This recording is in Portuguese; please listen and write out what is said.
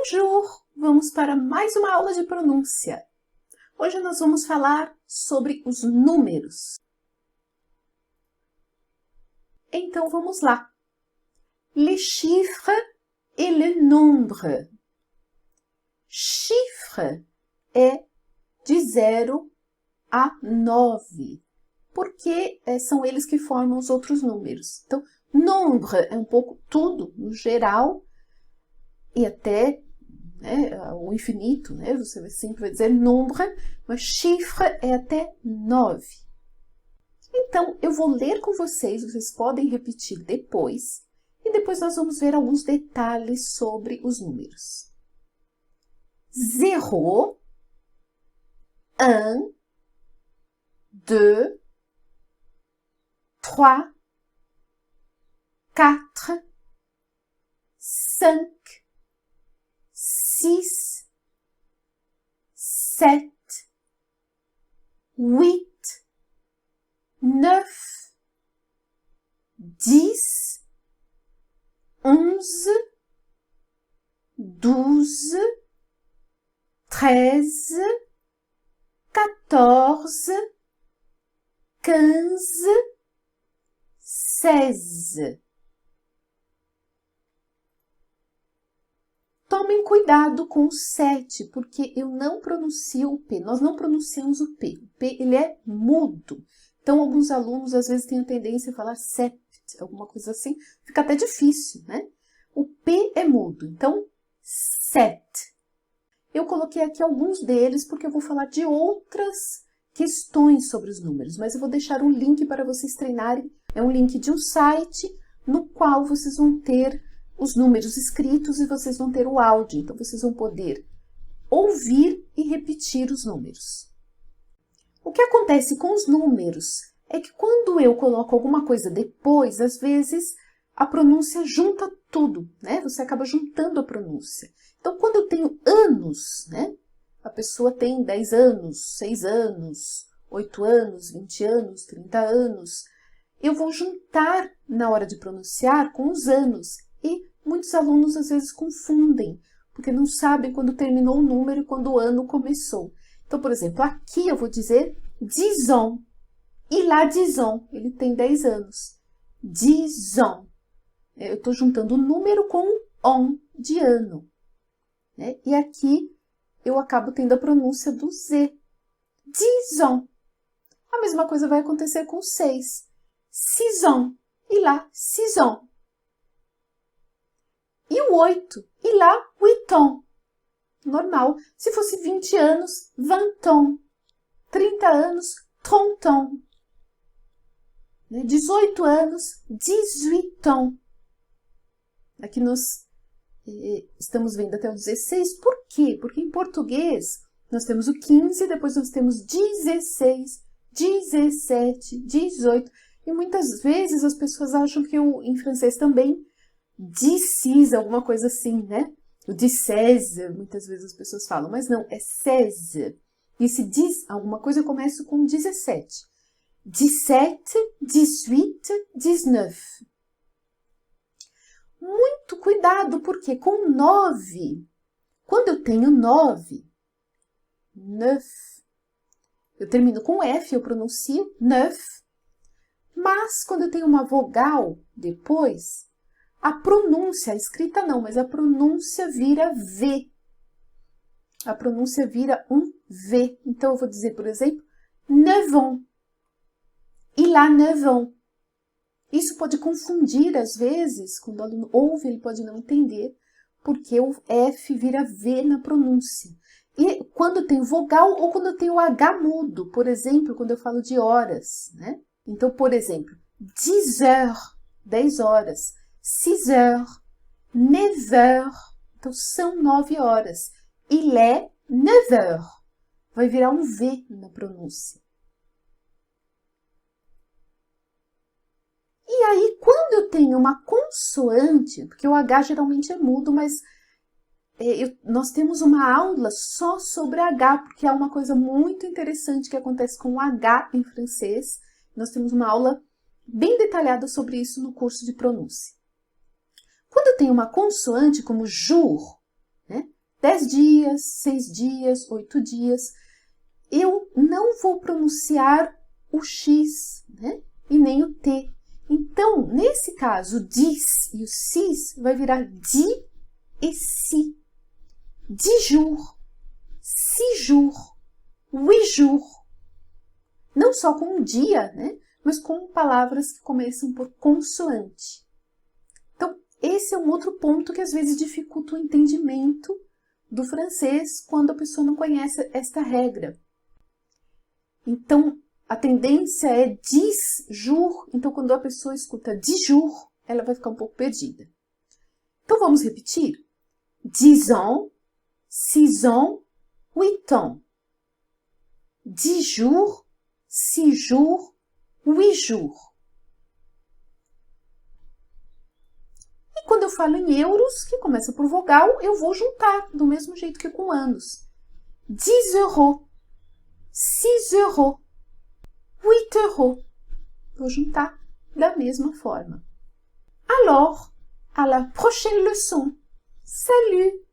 Bonjour! Vamos para mais uma aula de pronúncia. Hoje nós vamos falar sobre os números. Então vamos lá. Les chiffres et le nombre. Chiffre é de 0 a 9, porque são eles que formam os outros números. Então, nombre é um pouco tudo, no geral, e até o infinito, né? Você sempre vai dizer nombre, mas chiffre é até 9. Então, eu vou ler com vocês, vocês podem repetir depois, e depois nós vamos ver alguns detalhes sobre os números. 0, 1, 2, 3, 4, 5, 6, 7, 8, 9, 10, 11, 12, 13, 14, 15, 16. Tomem cuidado com o 7, porque eu não pronuncio o P. Nós não pronunciamos o P. O P, ele é mudo. Então, alguns alunos, às vezes, têm a tendência a falar sept, alguma coisa assim. Fica até difícil, né? O P é mudo. Então, 7. Eu coloquei aqui alguns deles, porque eu vou falar de outras questões sobre os números. Mas eu vou deixar um link para vocês treinarem. É um link de um site no qual vocês vão ter os números escritos e vocês vão ter o áudio. Então, vocês vão poder ouvir e repetir os números. O que acontece com os números é que quando eu coloco alguma coisa depois, às vezes a pronúncia junta tudo, né? Você acaba juntando a pronúncia. Então, quando eu tenho anos, né? A pessoa tem 10 anos, 6 anos, 8 anos, 20 anos, 30 anos. Eu vou juntar na hora de pronunciar com os anos. E muitos alunos às vezes confundem, porque não sabem quando terminou o número e quando o ano começou. Então, por exemplo, aqui eu vou dizer 10 ans. E lá 10 ans, ele tem 10 anos. 10 ans. Eu estou juntando o número com o on de ano. Né? E aqui eu acabo tendo a pronúncia do Z. 10 ans. A mesma coisa vai acontecer com 6. 6 ans. E lá 6 ans. E o 8, e lá, 8 ans. Normal. Se fosse 20 anos, 20 ans. 30 anos, 30 ans. 18 anos, 18 ans. Aqui nós estamos vendo até o 16. Por quê? Porque em português nós temos o 15, depois nós temos 16, 17, 18. E muitas vezes as pessoas acham que em francês também 16, alguma coisa assim, né? O 16, muitas vezes as pessoas falam, mas não, é 16. E esse 10, alguma coisa, eu começo com 17. 17, 18, 19. Muito cuidado, porque com 9, quando eu tenho 9, 9, eu termino com F, eu pronuncio 9, mas quando eu tenho uma vogal depois, a pronúncia, a escrita não, mas a pronúncia vira V. A pronúncia vira um V. Então, eu vou dizer, por exemplo, 9 ans. E lá, 9 ans. Isso pode confundir, às vezes, quando o aluno ouve, ele pode não entender, porque o F vira V na pronúncia. E quando eu tenho vogal ou quando eu tenho H mudo, por exemplo, quando eu falo de horas, né? Então, por exemplo, 10 heures, 10 horas. 6 heures, 9 heures, então são 9 horas. Il est 9 heures, vai virar um V na pronúncia. E aí, quando eu tenho uma consoante, porque o H geralmente é mudo, mas nós temos uma aula só sobre H, porque é uma coisa muito interessante que acontece com o H em francês. Nós temos uma aula bem detalhada sobre isso no curso de pronúncia. Quando eu tenho uma consoante como jour, né? 10 dias, 6 dias, 8 dias. Eu não vou pronunciar o X, né? E nem o T. Então, nesse caso, o dis e o cis vai virar di e si. 10 jours, 6 jours, 8 jours. Não só com um dia, né? Mas com palavras que começam por consoante. Então, esse é um outro ponto que às vezes dificulta o entendimento do francês quando a pessoa não conhece esta regra. Então, a tendência é 10 jours, então quando a pessoa escuta 10 jours, ela vai ficar um pouco perdida. Então, vamos repetir? 10 ans, 6 ans, 8 ans. 10 jours, 6 jours, 8 jours. E quando eu falo em euros, que começa por vogal, eu vou juntar, do mesmo jeito que com anos. 10 euros, 6 euros, 8 euros. Vou juntar da mesma forma. Alors, à la prochaine leçon. Salut!